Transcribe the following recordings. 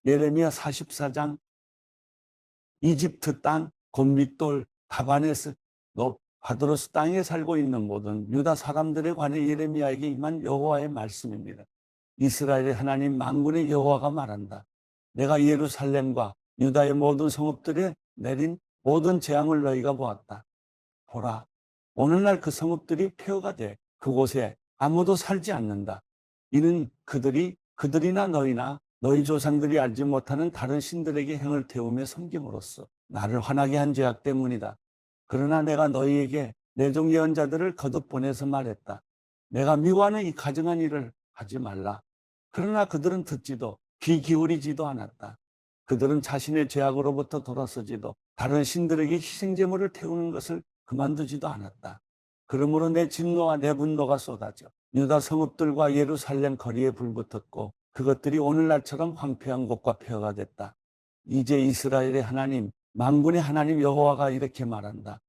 예레미야 44장 이집트 땅 곤밑돌 다바네스 바드로스 땅에 살고 있는 모든 유다 사람들에 관해 예레미야에게 임한 여호와의 말씀입니다. 이스라엘의 하나님 만군의 여호와가 말한다. 내가 예루살렘과 유다의 모든 성읍들에 내린 모든 재앙을 너희가 보았다. 보라, 오늘날 그 성읍들이 폐허가 돼 그곳에 아무도 살지 않는다. 이는 그들이나 너희나 너희 조상들이 알지 못하는 다른 신들에게 행을 태우며 섬김으로써 나를 화나게 한 죄악 때문이다. 그러나 내가 너희에게 내 종 예언자들을 거듭 보내서 말했다. 내가 미워하는 이 가증한 일을 하지 말라. 그러나 그들은 듣지도 귀 기울이지도 않았다. 그들은 자신의 죄악으로부터 돌아서지도 다른 신들에게 희생제물을 태우는 것을 그만두지도 않았다. 그러므로 내 진노와 내 분노가 쏟아져 유다 성읍들과 예루살렘 거리에 불붙었고 그것들이 오늘날처럼 황폐한 곳과 폐허가 됐다. 이제 이스라엘의 하나님 만군의 하나님 여호와가 이렇게 말한다.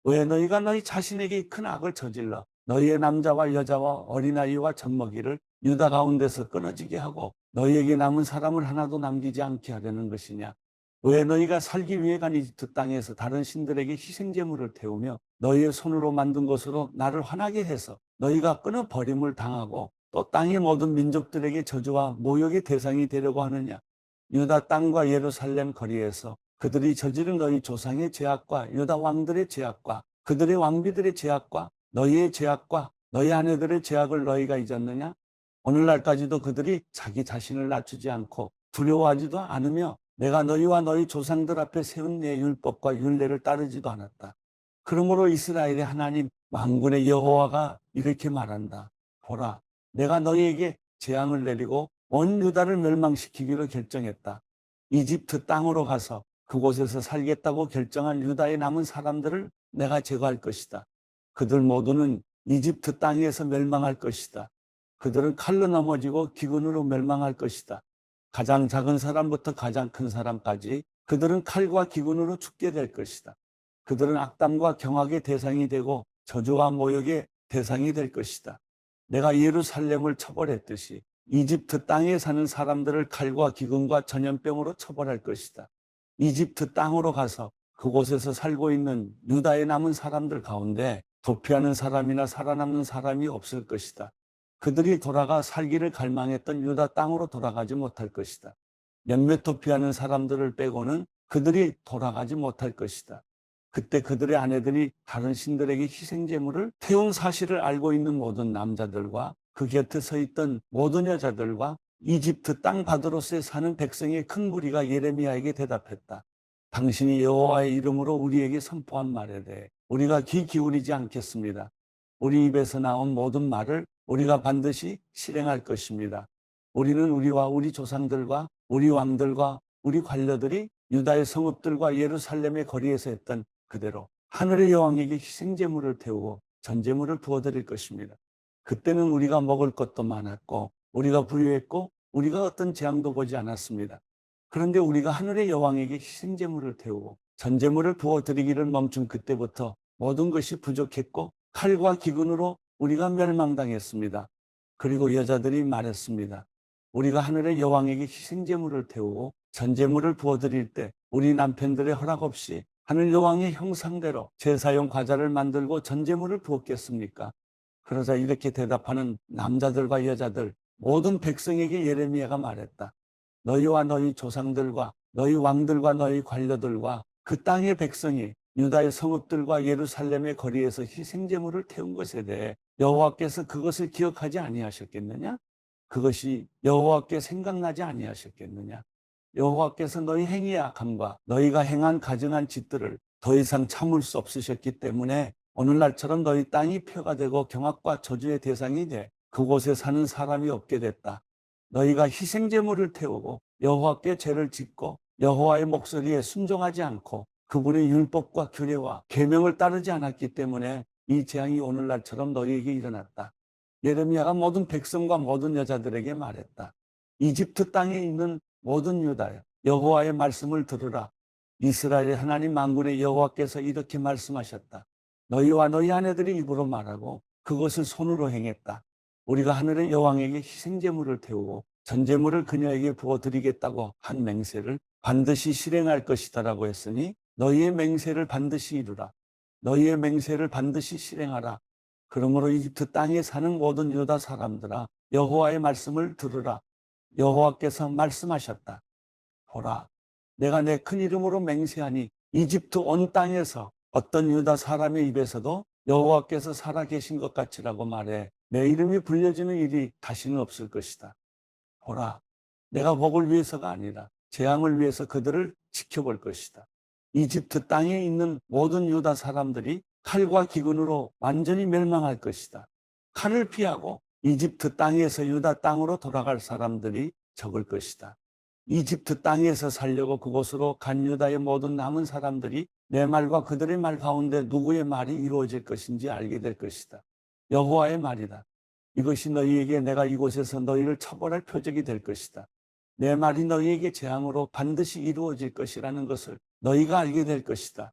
왜 너희가 너희 자신에게 큰 악을 저질러 너희의 남자와 여자와 어린아이와 젖먹이를 유다 가운데서 끊어지게 하고 너희에게 남은 사람을 하나도 남기지 않게 하려는 것이냐? 왜 너희가 살기 위해 간 이집트 땅에서 다른 신들에게 희생제물을 태우며 너희의 손으로 만든 것으로 나를 화나게 해서 너희가 끊어버림을 당하고 또 땅의 모든 민족들에게 저주와 모욕의 대상이 되려고 하느냐? 유다 땅과 예루살렘 거리에서 그들이 저지른 너희 조상의 죄악과 유다 왕들의 죄악과 그들의 왕비들의 죄악과 너희의 죄악과 너희 아내들의 죄악을 너희가 잊었느냐? 오늘날까지도 그들이 자기 자신을 낮추지 않고 두려워하지도 않으며 내가 너희와 너희 조상들 앞에 세운 내 율법과 율례를 따르지도 않았다. 그러므로 이스라엘의 하나님 만군의 여호와가 이렇게 말한다. 보라, 내가 너희에게 재앙을 내리고 온 유다를 멸망시키기로 결정했다. 이집트 땅으로 가서 그곳에서 살겠다고 결정한 유다에 남은 사람들을 내가 제거할 것이다. 그들 모두는 이집트 땅에서 멸망할 것이다. 그들은 칼로 넘어지고 기근으로 멸망할 것이다. 가장 작은 사람부터 가장 큰 사람까지 그들은 칼과 기근으로 죽게 될 것이다. 그들은 악담과 경악의 대상이 되고 저주와 모욕의 대상이 될 것이다. 내가 예루살렘을 처벌했듯이 이집트 땅에 사는 사람들을 칼과 기근과 전염병으로 처벌할 것이다. 이집트 땅으로 가서 그곳에서 살고 있는 유다에 남은 사람들 가운데 도피하는 사람이나 살아남는 사람이 없을 것이다. 그들이 돌아가 살기를 갈망했던 유다 땅으로 돌아가지 못할 것이다. 몇몇 도피하는 사람들을 빼고는 그들이 돌아가지 못할 것이다. 그때 그들의 아내들이 다른 신들에게 희생제물을 태운 사실을 알고 있는 모든 남자들과 그 곁에 서 있던 모든 여자들과 이집트 땅 바드로스에 사는 백성의 큰 무리가 예레미야에게 대답했다. 당신이 여호와의 이름으로 우리에게 선포한 말에 대해 우리가 귀 기울이지 않겠습니다. 우리 입에서 나온 모든 말을 우리가 반드시 실행할 것입니다. 우리는 우리와 우리 조상들과 우리 왕들과 우리 관료들이 유다의 성읍들과 예루살렘의 거리에서 했던 그대로 하늘의 여왕에게 희생제물을 태우고 전제물을 부어드릴 것입니다. 그때는 우리가 먹을 것도 많았고 우리가 부유했고 우리가 어떤 재앙도 보지 않았습니다. 그런데 우리가 하늘의 여왕에게 희생제물을 태우고 전제물을 부어드리기를 멈춘 그때부터 모든 것이 부족했고 칼과 기근으로 우리가 멸망당했습니다. 그리고 여자들이 말했습니다. 우리가 하늘의 여왕에게 희생제물을 태우고 전제물을 부어드릴 때 우리 남편들의 허락 없이 하늘 여왕의 형상대로 제사용 과자를 만들고 전제물을 부었겠습니까? 그러자 이렇게 대답하는 남자들과 여자들 모든 백성에게 예레미야가 말했다. 너희와 너희 조상들과 너희 왕들과 너희 관료들과 그 땅의 백성이 유다의 성읍들과 예루살렘의 거리에서 희생제물을 태운 것에 대해 여호와께서 그것을 기억하지 아니하셨겠느냐? 그것이 여호와께 생각나지 아니하셨겠느냐? 여호와께서 너희 행위의 악함과 너희가 행한 가증한 짓들을 더 이상 참을 수 없으셨기 때문에 오늘날처럼 너희 땅이 폐허가 되고 경악과 저주의 대상이 돼 그곳에 사는 사람이 없게 됐다. 너희가 희생제물을 태우고 여호와께 죄를 짓고 여호와의 목소리에 순종하지 않고 그분의 율법과 규례와 계명을 따르지 않았기 때문에 이 재앙이 오늘날처럼 너희에게 일어났다. 예레미야가 모든 백성과 모든 여자들에게 말했다. 이집트 땅에 있는 모든 유다여, 여호와의 말씀을 들으라. 이스라엘의 하나님 만군의 여호와께서 이렇게 말씀하셨다. 너희와 너희 아내들이 입으로 말하고 그것을 손으로 행했다. 우리가 하늘의 여왕에게 희생제물을 태우고 전제물을 그녀에게 부어드리겠다고 한 맹세를 반드시 실행할 것이다라고 했으니 너희의 맹세를 반드시 이루라. 너희의 맹세를 반드시 실행하라. 그러므로 이집트 땅에 사는 모든 유다 사람들아 여호와의 말씀을 들으라. 여호와께서 말씀하셨다. 보라, 내가 내 큰 이름으로 맹세하니 이집트 온 땅에서 어떤 유다 사람의 입에서도 여호와께서 살아 계신 것 같이라고 말해 내 이름이 불려지는 일이 다시는 없을 것이다. 보라, 내가 복을 위해서가 아니라 재앙을 위해서 그들을 지켜볼 것이다. 이집트 땅에 있는 모든 유다 사람들이 칼과 기근으로 완전히 멸망할 것이다. 칼을 피하고 이집트 땅에서 유다 땅으로 돌아갈 사람들이 적을 것이다. 이집트 땅에서 살려고 그곳으로 간 유다의 모든 남은 사람들이 내 말과 그들의 말 가운데 누구의 말이 이루어질 것인지 알게 될 것이다. 여호와의 말이다. 이것이 너희에게 내가 이곳에서 너희를 처벌할 표적이 될 것이다. 내 말이 너희에게 재앙으로 반드시 이루어질 것이라는 것을 너희가 알게 될 것이다.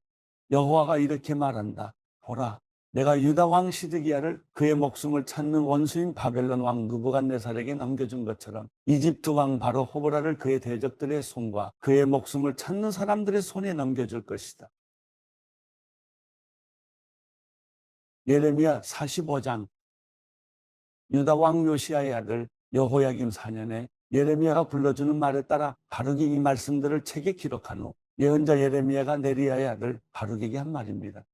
여호와가 이렇게 말한다. 보라, 내가 유다 왕 시드기야를 그의 목숨을 찾는 원수인 바벨론 왕 느부갓네살에게 넘겨준 것처럼 이집트 왕 바로 호보라를 그의 대적들의 손과 그의 목숨을 찾는 사람들의 손에 넘겨줄 것이다. 예레미야 45장. 유다 왕 요시야의 아들 여호야김 4년에 예레미야가 불러주는 말에 따라 바룩이 이 말씀들을 책에 기록한 후 예언자 예레미야가 네리야의 아들 바룩에게 한 말입니다.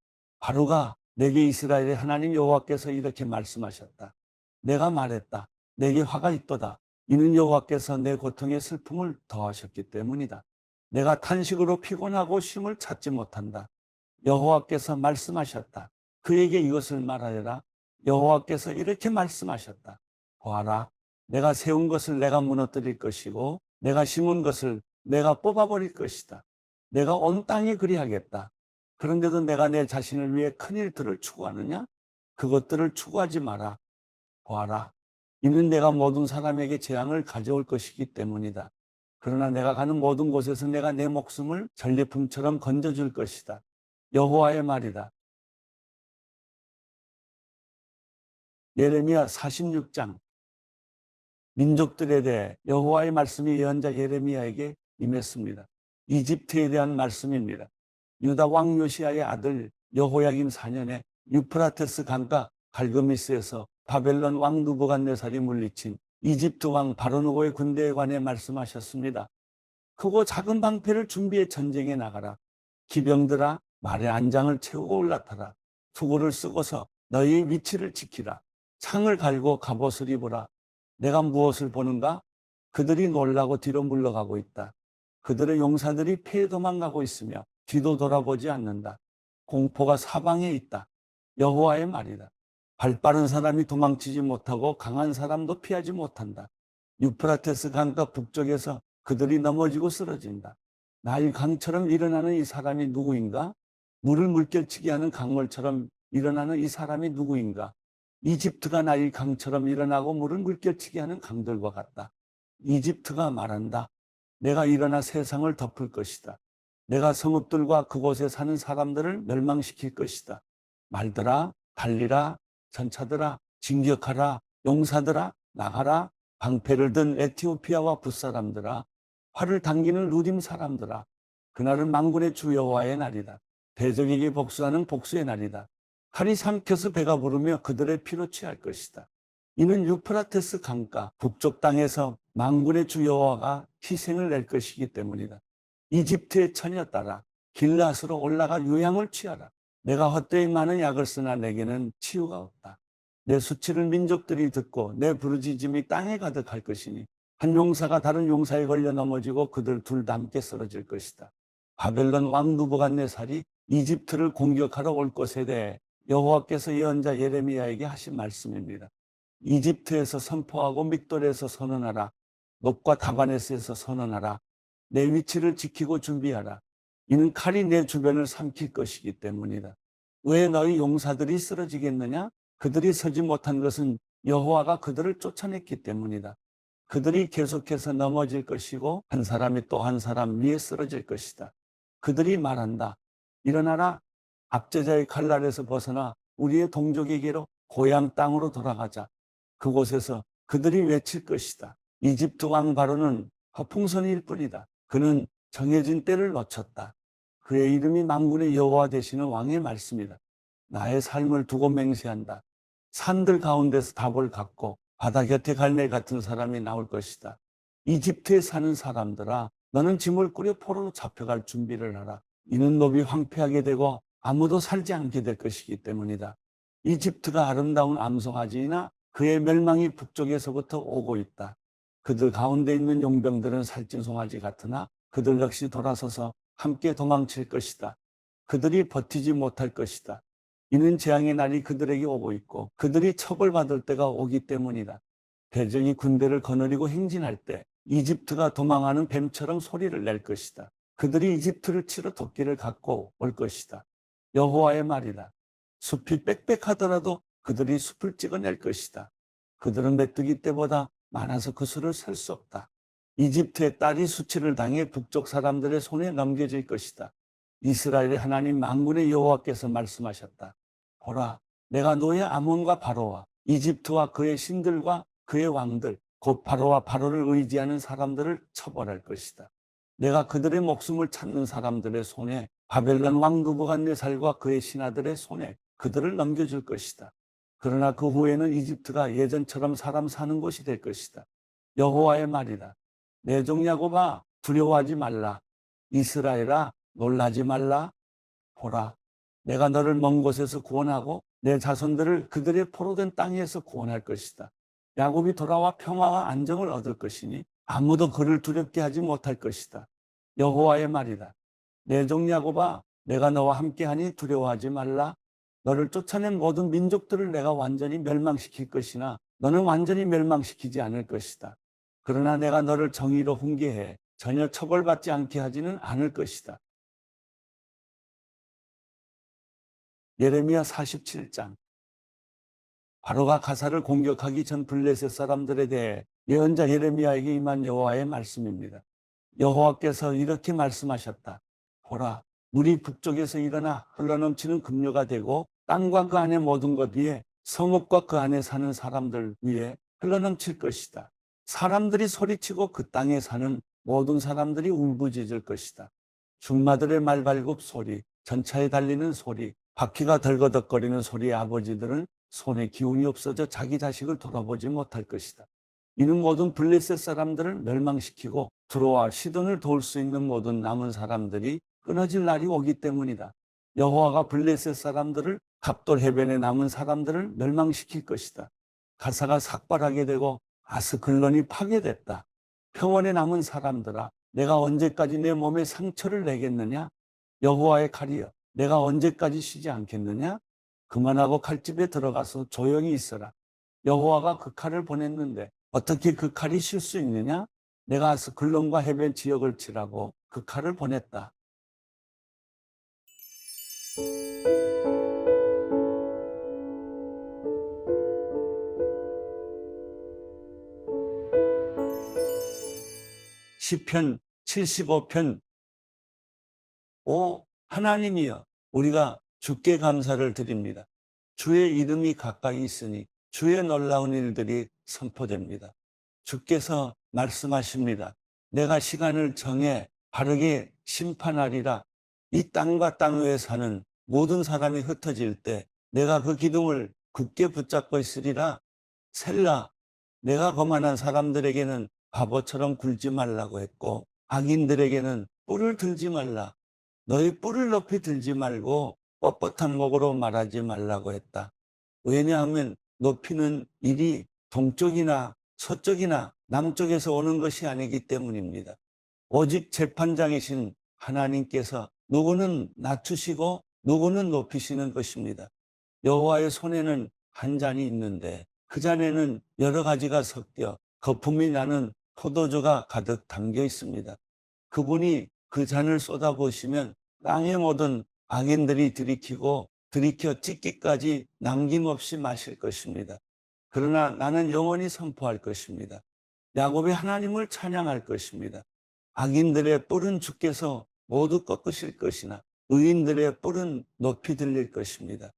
바룩아, 내게 이스라엘의 하나님 여호와께서 이렇게 말씀하셨다. 내가 말했다. 내게 화가 있도다. 이는 여호와께서 내 고통의 슬픔을 더하셨기 때문이다. 내가 탄식으로 피곤하고 쉼을 찾지 못한다. 여호와께서 말씀하셨다. 그에게 이것을 말하여라. 여호와께서 이렇게 말씀하셨다. 보아라, 내가 세운 것을 내가 무너뜨릴 것이고 내가 심은 것을 내가 뽑아버릴 것이다. 내가 온 땅에 그리하겠다. 그런데도 내가 내 자신을 위해 큰 일들을 추구하느냐? 그것들을 추구하지 마라. 보아라, 이는 내가 모든 사람에게 재앙을 가져올 것이기 때문이다. 그러나 내가 가는 모든 곳에서 내가 내 목숨을 전리품처럼 건져줄 것이다. 여호와의 말이다. 예레미야 46장. 민족들에 대해 여호와의 말씀이 예언자 예레미야에게 임했습니다. 이집트에 대한 말씀입니다. 유다 왕 요시야의 아들 여호야김 4년에 유프라테스 강가 갈그미스에서 바벨론 왕 느부갓네살이 물리친 이집트 왕 바로누고의 군대에 관해 말씀하셨습니다. 크고 작은 방패를 준비해 전쟁에 나가라. 기병들아, 말의 안장을 채우고 올라타라. 투구를 쓰고서 너희의 위치를 지키라. 창을 갈고 갑옷을 입으라. 내가 무엇을 보는가? 그들이 놀라고 뒤로 물러가고 있다. 그들의 용사들이 피해 도망가고 있으며 뒤도 돌아보지 않는다. 공포가 사방에 있다. 여호와의 말이다. 발빠른 사람이 도망치지 못하고 강한 사람도 피하지 못한다. 유프라테스 강가 북쪽에서 그들이 넘어지고 쓰러진다. 나일 강처럼 일어나는 이 사람이 누구인가? 물을 물결치게 하는 강물처럼 일어나는 이 사람이 누구인가? 이집트가 나일 강처럼 일어나고 물을 물결치게 하는 강들과 같다. 이집트가 말한다. 내가 일어나 세상을 덮을 것이다. 내가 성읍들과 그곳에 사는 사람들을 멸망시킬 것이다. 말들아, 달리라, 전차들아, 진격하라, 용사들아, 나가라, 방패를 든 에티오피아와 붓사람들아, 활을 당기는 루딤 사람들아, 그날은 만군의 주 여호와의 날이다. 대적에게 복수하는 복수의 날이다. 칼이 삼켜서 배가 부르며 그들의 피로 취할 것이다. 이는 유프라테스 강가 북쪽 땅에서 만군의 주 여호와가 희생을 낼 것이기 때문이다. 이집트의 처녀 따라 길앗으로 올라가 유향을 취하라. 내가 헛되이 많은 약을 쓰나 내게는 치유가 없다. 내 수치를 민족들이 듣고 내 부르짖음이 땅에 가득할 것이니 한 용사가 다른 용사에 걸려 넘어지고 그들 둘 다 함께 쓰러질 것이다. 바벨론 왕 느부갓네살이 이집트를 공격하러 올 것에 대해 여호와께서 예언자 예레미야에게 하신 말씀입니다. 이집트에서 선포하고 믹돌에서 선언하라. 놉과 다바네스에서 선언하라. 내 위치를 지키고 준비하라. 이는 칼이 내 주변을 삼킬 것이기 때문이다. 왜 너희 용사들이 쓰러지겠느냐? 그들이 서지 못한 것은 여호와가 그들을 쫓아냈기 때문이다. 그들이 계속해서 넘어질 것이고 한 사람이 또 한 사람 위에 쓰러질 것이다. 그들이 말한다. 일어나라. 압제자의 칼날에서 벗어나 우리의 동족에게로 고향 땅으로 돌아가자. 그곳에서 그들이 외칠 것이다. 이집트 왕 바로는 허풍선일 뿐이다. 그는 정해진 때를 놓쳤다. 그의 이름이 만군의 여호와 되시는 왕의 말씀이다. 나의 삶을 두고 맹세한다. 산들 가운데서 답을 갖고 바다 곁에 갈매 같은 사람이 나올 것이다. 이집트에 사는 사람들아, 너는 짐을 꾸려 포로로 잡혀갈 준비를 하라. 이는 몹이 황폐하게 되고 아무도 살지 않게 될 것이기 때문이다. 이집트가 아름다운 암송아지이나 그의 멸망이 북쪽에서부터 오고 있다. 그들 가운데 있는 용병들은 살찐 송아지 같으나 그들 역시 돌아서서 함께 도망칠 것이다. 그들이 버티지 못할 것이다. 이는 재앙의 날이 그들에게 오고 있고 그들이 처벌받을 때가 오기 때문이다. 대적이 군대를 거느리고 행진할 때 이집트가 도망하는 뱀처럼 소리를 낼 것이다. 그들이 이집트를 치러 도끼를 갖고 올 것이다. 여호와의 말이다. 숲이 빽빽하더라도 그들이 숲을 찍어낼 것이다. 그들은 메뚜기 떼보다 많아서 그 수를 셀 수 없다. 이집트의 딸이 수치를 당해 북쪽 사람들의 손에 넘겨질 것이다. 이스라엘의 하나님 만군의 여호와께서 말씀하셨다. 보라, 내가 너의 아몬과 바로와 이집트와 그의 신들과 그의 왕들, 곧 바로와 바로를 의지하는 사람들을 처벌할 것이다. 내가 그들의 목숨을 찾는 사람들의 손에 바벨론 왕 느부갓네살과 그의 신하들의 손에 그들을 넘겨줄 것이다. 그러나 그 후에는 이집트가 예전처럼 사람 사는 곳이 될 것이다. 여호와의 말이다. 내 종 야곱아, 두려워하지 말라. 이스라엘아, 놀라지 말라. 보라, 내가 너를 먼 곳에서 구원하고 내 자손들을 그들의 포로된 땅에서 구원할 것이다. 야곱이 돌아와 평화와 안정을 얻을 것이니 아무도 그를 두렵게 하지 못할 것이다. 여호와의 말이다. 내 종 야곱아, 내가 너와 함께하니 두려워하지 말라. 너를 쫓아낸 모든 민족들을 내가 완전히 멸망시킬 것이나 너는 완전히 멸망시키지 않을 것이다. 그러나 내가 너를 정의로 훈계해 전혀 처벌받지 않게 하지는 않을 것이다. 예레미야 47장. 바로가 가사를 공격하기 전 블레셋 사람들에 대해 예언자 예레미야에게 임한 여호와의 말씀입니다. 여호와께서 이렇게 말씀하셨다. 보라, 물이 북쪽에서 일어나 흘러넘치는 급류가 되고 땅과 그 안에 모든 것 위에 성읍과 그 안에 사는 사람들 위에 흘러넘칠 것이다. 사람들이 소리치고 그 땅에 사는 모든 사람들이 울부짖을 것이다. 중마들의 말발굽 소리, 전차에 달리는 소리, 바퀴가 덜거덕거리는 소리의 아버지들은 손에 기운이 없어져 자기 자식을 돌아보지 못할 것이다. 이는 모든 블레셋 사람들을 멸망시키고 두로와 시돈을 도울 수 있는 모든 남은 사람들이 끊어질 날이 오기 때문이다. 여호와가 블레셋 사람들을 갑돌 해변에 남은 사람들을 멸망시킬 것이다. 가사가 삭발하게 되고 아스글론이 파괴됐다. 평원에 남은 사람들아, 내가 언제까지 내 몸에 상처를 내겠느냐? 여호와의 칼이여, 내가 언제까지 쉬지 않겠느냐? 그만하고 칼집에 들어가서 조용히 있어라. 여호와가 그 칼을 보냈는데 어떻게 그 칼이 쉴 수 있느냐? 내가 아스글론과 해변 지역을 치라고 그 칼을 보냈다. 시편 75편. 오 하나님이여, 우리가 주께 감사를 드립니다. 주의 이름이 가까이 있으니 주의 놀라운 일들이 선포됩니다. 주께서 말씀하십니다. 내가 시간을 정해 바르게 심판하리라. 이 땅과 땅 위에 사는 모든 사람이 흩어질 때 내가 그 기둥을 굳게 붙잡고 있으리라. 셀라. 내가 거만한 사람들에게는 바보처럼 굴지 말라고 했고 악인들에게는 뿔을 들지 말라. 너희 뿔을 높이 들지 말고 뻣뻣한 목으로 말하지 말라고 했다. 왜냐하면 높이는 일이 동쪽이나 서쪽이나 남쪽에서 오는 것이 아니기 때문입니다. 오직 재판장이신 하나님께서 누구는 낮추시고 누구는 높이시는 것입니다. 여호와의 손에는 한 잔이 있는데 그 잔에는 여러 가지가 섞여 거품이 나는 포도주가 가득 담겨 있습니다. 그분이 그 잔을 쏟아부으시면 땅의 모든 악인들이 들이켜 찢기까지 남김없이 마실 것입니다. 그러나 나는 영원히 선포할 것입니다. 야곱의 하나님을 찬양할 것입니다. 악인들의 뿔은 주께서 모두 꺾으실 것이나 의인들의 뿔은 높이 들릴 것입니다.